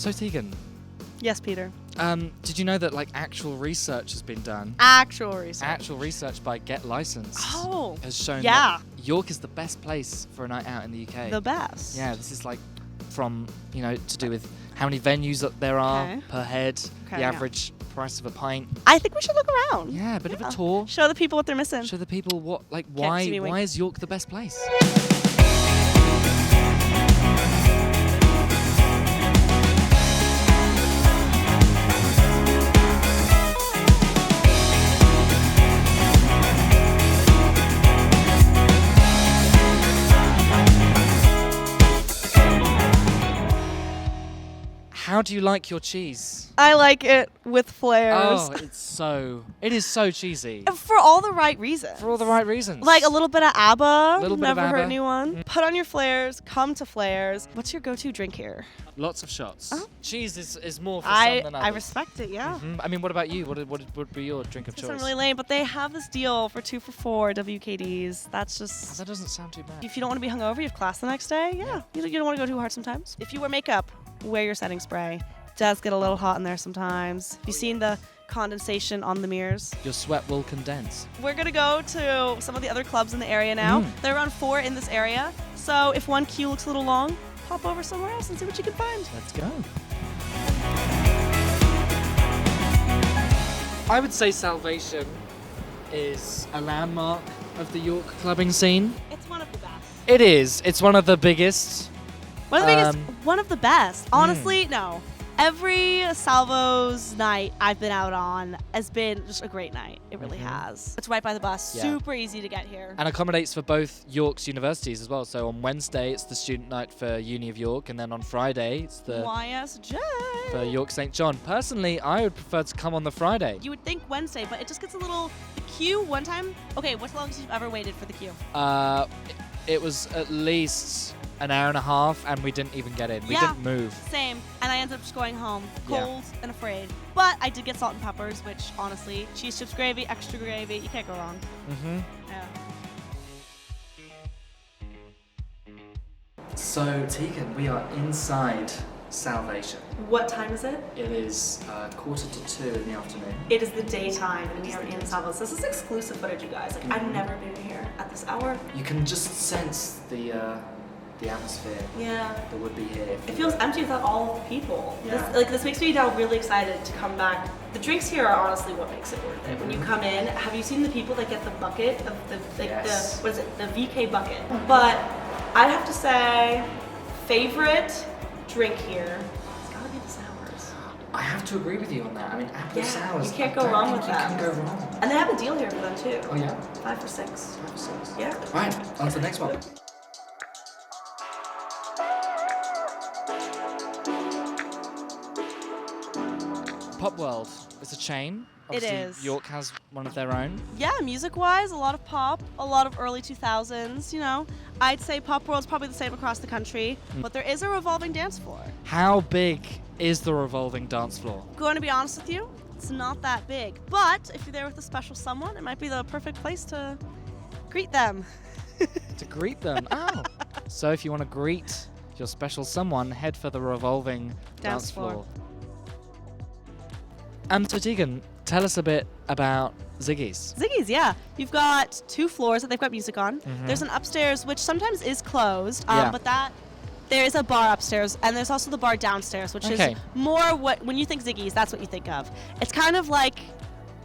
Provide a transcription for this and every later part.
So Tegan, Yes, Peter. did you know that like actual research has been done? Actual research. Actual research by Get Licensed Oh. has shown Yeah. that York is the best place for a night out in the UK. The best. Yeah, this is like from, to do with how many venues that there are Okay. per head, Okay, the yeah. average price of a pint. I think we should look around. Yeah, a bit of Yeah. a tour. Show the people what they're missing. Show the people see why me wink. is York the best place? How do you like your cheese? I like it with flares. Oh, it is so cheesy. For all the right reasons. For all the right reasons. Like a little bit of ABBA. Little bit of Never hurt ABBA. anyone. Mm. Put on your flares. Come to Flares. What's your go-to drink here? Lots of shots. Oh. Cheese is more for some I than others. respect it. Yeah. Mhm. I mean, what about you? What would be your drink of This choice? is really lame, but they have this deal for 2 for 4 WKDs. That's just. That doesn't sound too bad. If you don't want to be hungover, you have class the next day. Yeah. You don't want to go too hard sometimes. If you wear makeup, wear your setting spray. It does get a little hot in there sometimes. Have you seen the condensation on the mirrors? Your sweat will condense. We're gonna go to some of the other clubs in the area now. Mm. There are around 4 in this area. So if one queue looks a little long, pop over somewhere else and see what you can find. Let's go. I would say Salvation is a landmark of the York clubbing scene. It's one of the best. It is. It's one of the biggest. One of the biggest. Um, One of the best. Honestly, no. Every Salvo's night I've been out on has been just a great night. It really has. It's right by the bus. Yeah. Super easy to get here. And accommodates for both York's universities as well. So on Wednesday, it's the student night for Uni of York. And then on Friday, it's the YSJ. for York St. John. Personally, I would prefer to come on the Friday. You would think Wednesday, but it just gets a little. The queue one time. Okay, what's the longest you've ever waited for the queue? It was at least an hour and a half, and we didn't even get in. We Yeah. didn't move. Same. And I ended up just going home, Yeah. cold and afraid. But I did get salt and peppers, which honestly, cheese chips gravy, extra gravy, you can't go wrong. Mm-hmm. Yeah. So, Tegan, we are inside Salvation. What time is it? It is 1:45 in the afternoon. It is the daytime, and we are in Salvos. This is exclusive footage, you guys. Like, I've never been here at this hour. You can just sense the atmosphere Yeah. that would be here. It feels empty without all the people. Yeah. This makes me now really excited to come back. The drinks here are honestly what makes it worth it. When you come in, have you seen the people that get the bucket of Yes. the VK bucket? But I'd have to say, favorite drink here, it's gotta be the sours. I have to agree with you on that. I mean, apple Yeah, sours. you can't I go don't wrong think with you that. can go wrong. And they have a deal here for them too. Oh yeah. 5 for 6. Yeah. Right. On to the next one. Pop World is a chain. It Obviously, is. York has one of their own. Yeah, music-wise, a lot of pop, a lot of early 2000s, I'd say Pop World's probably the same across the country, but there is a revolving dance floor. How big is the revolving dance floor? Going to be honest with you, it's not that big, but if you're there with a special someone, it might be the perfect place to greet them. To greet them. Oh. So if you want to greet your special someone, head for the revolving dance floor. So Tegan, tell us a bit about Ziggy's. Ziggy's, yeah. You've got 2 floors that they've got music on. There's an upstairs, which sometimes is closed, Yeah. but there is a bar upstairs, and there's also the bar downstairs, which Okay. is more when you think Ziggy's, that's what you think of. It's kind of like,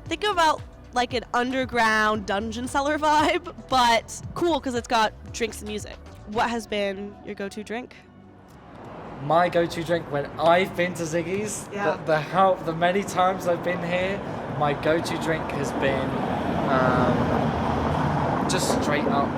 think about like an underground dungeon cellar vibe, but cool because it's got drinks and music. What has been your go-to drink? My go-to drink when I've been to Ziggy's, Yeah. the many times I've been here, my go-to drink has been just straight up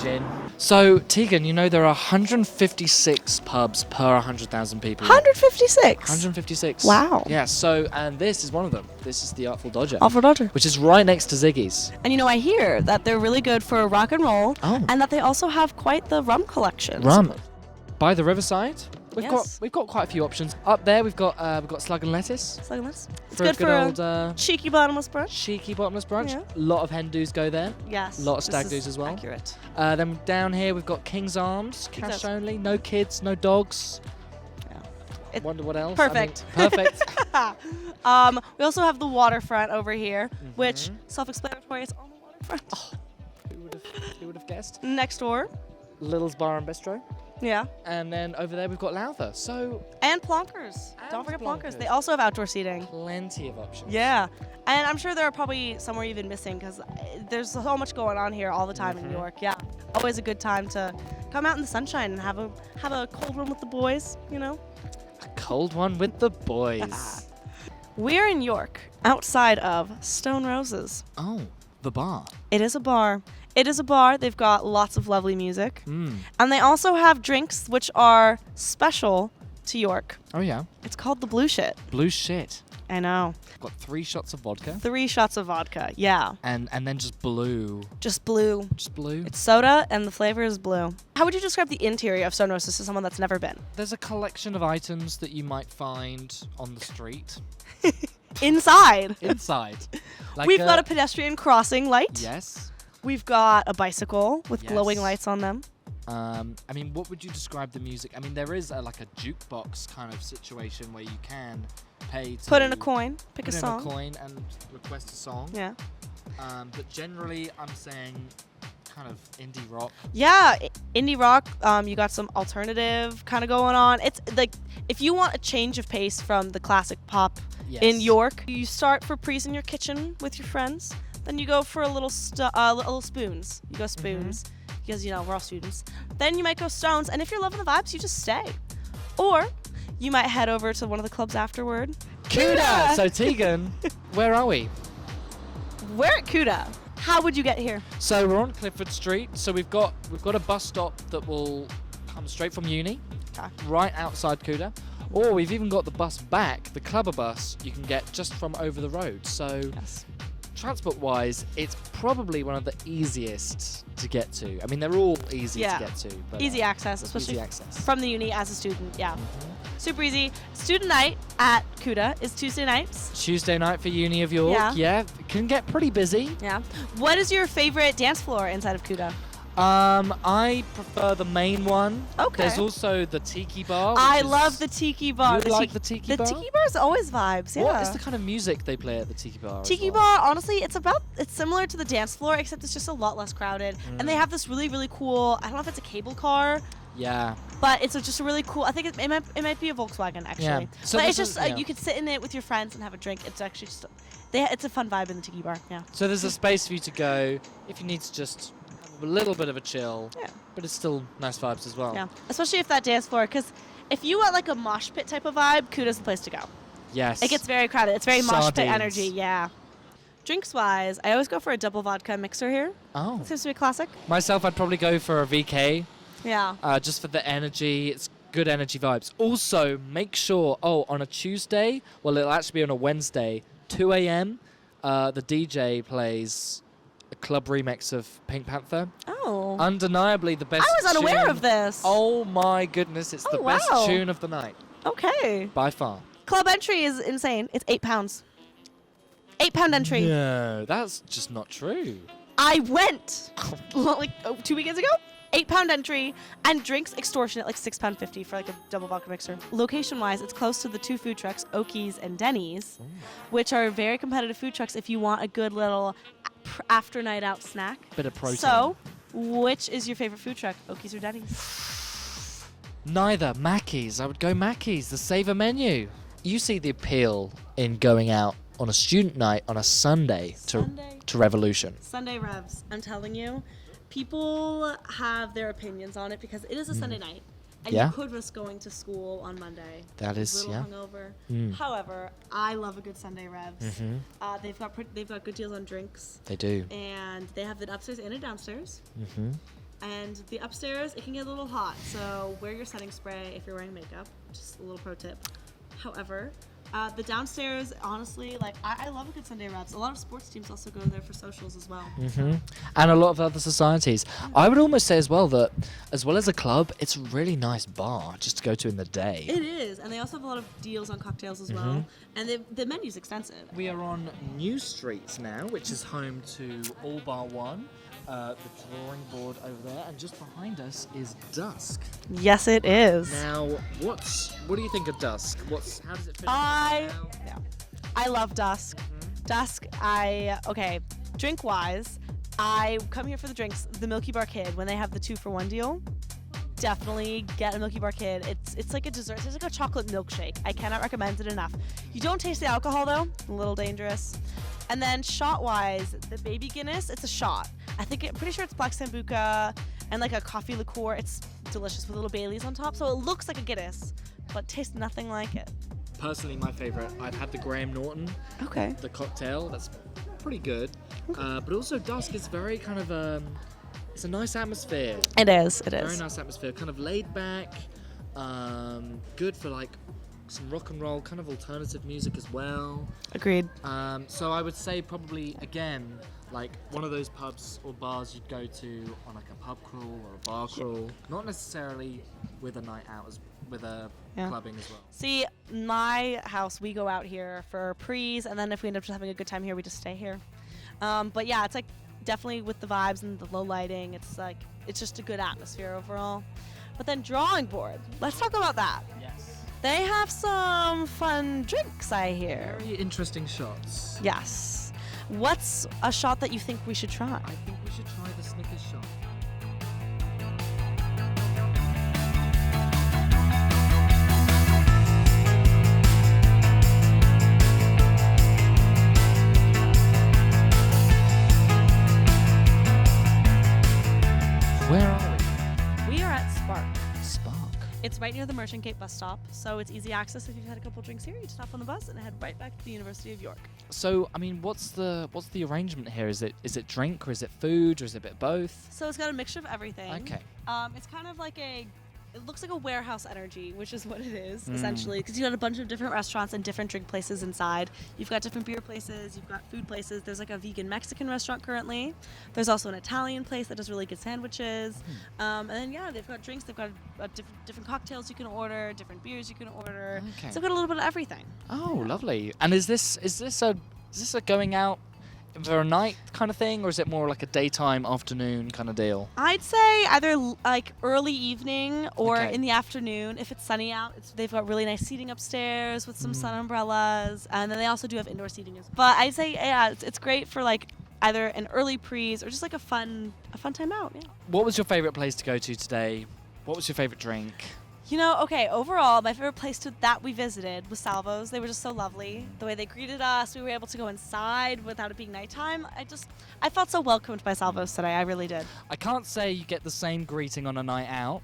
gin. So Tegan, there are 156 pubs per 100,000 people. 156. 156. Wow. Yeah. And this is one of them. This is the Artful Dodger, Alfred Dodger. which is right next to Ziggy's. And I hear that they're really good for rock and roll, Oh. and that they also have quite the rum collection. Rum. By the riverside, Yes. we've got quite a few options. Up there, we've got Slug and Lettuce. So it's For good a good for old a cheeky bottomless brunch. cheeky bottomless brunch. Yeah. A lot of hen do's go there. Yes. Lot of this stag is do's as well. Accurate. Then down here we've got King's Arms, cash Arms. only, no kids, no dogs. Yeah. Wonder what else? Perfect. I mean, perfect. We also have the waterfront over here, which Mhm. self-explanatory. It's on the waterfront. Who would have guessed? Next door. Little's Bar and Bistro. Yeah. And then over there we've got Lowther. So And Plonkers. And Don't forget Plonkers. Plonkers. They also have outdoor seating. plenty of options. Yeah. And I'm sure there are probably some we're even missing because there's so much going on here all the time in New Mhm. York. Yeah. Always a good time to come out in the sunshine and have a cold one with the boys, you know? A cold one with the boys. We're in York, outside of Stone Roses. Oh, the bar. It is a bar. It is a bar. They've got lots of lovely music. Mm. And they also have drinks which are special to York. Oh yeah. It's called the Blue Shit. Blue shit. I know. Got 3 shots of vodka 3 shots of vodka. Yeah. and then just blue. Just blue. Just blue. It's soda and the flavor is blue. How would you describe the interior of Stone Roses to someone that's never been? There's a collection of items that you might find on the street. Inside. Inside. Like We've got a pedestrian crossing light. Yes. We've got a bicycle with glowing Yes. lights on them. I mean, what would you describe the music? I mean, there is like a jukebox kind of situation where you can pay to Put in a coin, pick a put in song. a coin and request a song. Yeah. But generally, I'm saying kind of indie rock. Yeah, indie rock. You got some alternative kind of going on. It's like if you want a change of pace from the classic pop Yes. in York, you start for Pre's in your kitchen with your friends. Then you go for a little spoons. You go spoons because you know we're all students. Then you might go Stones, and if you're loving the vibes, you just stay. Or you might head over to one of the clubs afterward. Cuda! So Tegan, where are we? We're at Cuda. How would you get here? So we're on Clifford Street. So we've got a bus stop that will come straight from uni, Okay. right outside Cuda. Or we've even got the bus back, the clubber bus, you can get just from over the road. So Yes. transport-wise, it's probably one of the easiest to get to. I mean, they're all easy Yeah. to get to. But, Easy access, especially easy access. from the uni as a student. Yeah. Mhm. Super easy. Student night at Cuda is Tuesday nights. Tuesday night for Uni of York. Yeah. Can get pretty busy. Yeah. What is your favorite dance floor inside of Cuda? I prefer the main one. Okay. There's also the Tiki Bar. I which love is- the Tiki Bar. You like the Tiki Bar? The Tiki Bar is always vibes. Yeah. What is the kind of music they play at the Tiki Bar? as Tiki well? Bar, honestly, it's similar to the dance floor, except it's just a lot less crowded. And they have this really, really cool, I don't know if it's a cable car, Yeah. but it's just a really cool, I think it might be a Volkswagen, actually. Yeah. So but it's this is- just, yeah. you could sit in it with your friends and have a drink. It's actually just, it's a fun vibe in the Tiki Bar, yeah. So there's a space for you to go if you need to just have a little bit of a chill. Yeah. But it's still nice vibes as well. Yeah, especially if that dance floor, because if you want like a mosh pit type of vibe, Cuda's the place to go. Yes. It gets very crowded. It's very mosh pit Sardines. energy, yeah. Drinks wise, I always go for a double vodka mixer here. Oh. Seems to be a classic. Myself, I'd probably go for a VK. Yeah. Just for the energy. It's good energy vibes. Also, make sure, on a Tuesday, well, it'll actually be on a Wednesday, 2 a.m., the DJ plays a club remix of Pink Panther. Oh. Undeniably the best I was unaware tune- of this. Oh my goodness, it's the Oh, best wow. tune of the night, Okay. by far. Club entry is insane. It's £8. £8 entry. No, that's just not true. I went like 2 weekends ago. £8 entry and drinks extortionate like £6.50 for like a double vodka mixer. Location wise, it's close to the 2 food trucks, Okies and Denny's, which are very competitive food trucks if you want a good little after night out snack. Bit of protein. So, which is your favorite food truck, Okies or Denny's? Neither. Mackey's. I would go Mackey's, the saver menu. You see the appeal in going out on a student night on a Sunday to Revolution. Sunday Revs. I'm telling you, people have their opinions on it because it is a Sunday night. And Yeah. you could risk going to school on Monday. That is, little yeah. hungover. Mm. However, I love a good Sunday Revs. Mhm. They've got good deals on drinks, They do. and they have it upstairs and a downstairs. Mm-hmm. And the upstairs, it can get a little hot, so wear your setting spray if you're wearing makeup. Just a little pro tip. However, the downstairs, honestly, like I love a good Sunday Revs. A lot of sports teams also go there for socials as well. Mm-hmm. And a lot of other societies. I would almost say as well that, as well as a club, it's a really nice bar just to go to in the day. It is, and they also have a lot of deals on cocktails as well. And the menu's extensive. We are on New Street now, which is home to All Bar One. the drawing board over there, and just behind us is Dusk. Yes, it is. Now, what do you think of Dusk? How does it fit? I love Dusk. Dusk, okay, drink wise, I come here for the drinks. The Milky Bar Kid, when they have the 2-for-1 deal, definitely get a Milky Bar Kid. It's like a dessert. It's like a chocolate milkshake. I cannot recommend it enough. You don't taste the alcohol though, a little dangerous. And then shot wise, the Baby Guinness, it's a shot. Pretty sure it's Black Sambuca and like a coffee liqueur. It's delicious with little Baileys on top. So it looks like a Guinness, but tastes nothing like it. Personally, my favorite. I've had the Graham Norton, Okay. the cocktail. That's pretty good. But also Dusk is very kind of it's a nice atmosphere. It is. Very nice atmosphere. Kind of laid back. Good for like some rock and roll, kind of alternative music as well. Agreed. So I would say probably again like one of those pubs or bars you'd go to on like a pub crawl or a bar crawl. Not necessarily with a night out, with a clubbing as well. See, my house, we go out here for prees, and then if we end up just having a good time here, we just stay here. But yeah, it's like definitely with the vibes and the low lighting, it's just a good atmosphere overall. But then drawing board, let's talk about that. Yes. They have some fun drinks, I hear. Very interesting shots. Yes. What's a shot that you think we should try? I think we should try the Snickers shot. Where are we? We are at Spark. Spark. It's right near the Merchant Gate bus stop, so it's easy access. If you've had a couple drinks here, you just hop on the bus and head right back to the University of York. So, I mean, what's the arrangement here? Is it drink or is it food or is it a bit of both? So it's got a mixture of everything. Okay. It's kind of like it looks like a warehouse energy, which is what it is, essentially, because you got a bunch of different restaurants and different drink places inside. You've got different beer places, you've got food places. There's like a vegan Mexican restaurant currently. There's also an Italian place that does really good sandwiches. And then, yeah, they've got drinks. They've got different cocktails you can order, different beers you can order. Okay. So they've got a little bit of everything. Oh, lovely. And is this a going out for a night kind of thing, or is it more like a daytime, afternoon kind of deal? I'd say either like early evening or Okay. in the afternoon. If it's sunny out, they've got really nice seating upstairs with some sun umbrellas, and then they also do have indoor seating as well. But I'd say, yeah, it's great for like either an early prees or just like a fun time out. Yeah. What was your favorite place to go to today? What was your favorite drink? You know, okay, overall, my favorite place that we visited was Salvo's. They were just so lovely. The way they greeted us, we were able to go inside without it being nighttime. I felt so welcomed by Salvo's today. I really did. I can't say you get the same greeting on a night out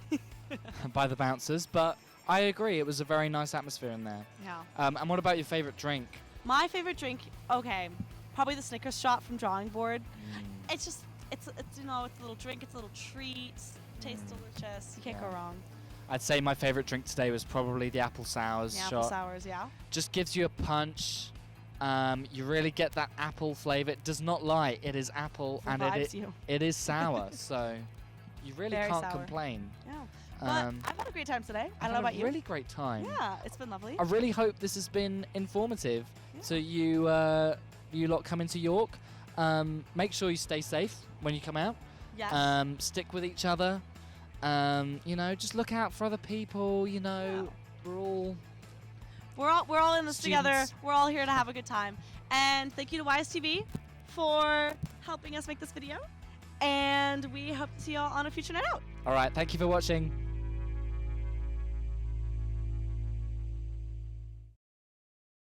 by the bouncers, but I agree. It was a very nice atmosphere in there. Yeah. And what about your favorite drink? My favorite drink, okay, probably the Snickers shot from Drawing Board. It's a little drink, it's a little treat, tastes delicious. You can't go wrong. I'd say my favorite drink today was probably the apple sours The shot. apple sours, yeah. Just gives you a punch. You really get that apple flavor. It does not lie. It is apple and it is sour. So you really Very can't sour. complain. Yeah. But I've had a great time today. I don't know I've about had a you. really great time. Yeah, it's been lovely. I really hope this has been informative. Yeah. So you lot come into York. Make sure you stay safe when you come out. Yes. Stick with each other. Just look out for other people. We're all in this together. Students. We're all here to have a good time. And thank you to YSTV for helping us make this video. And we hope to see y'all on a future night out. All right. Thank you for watching.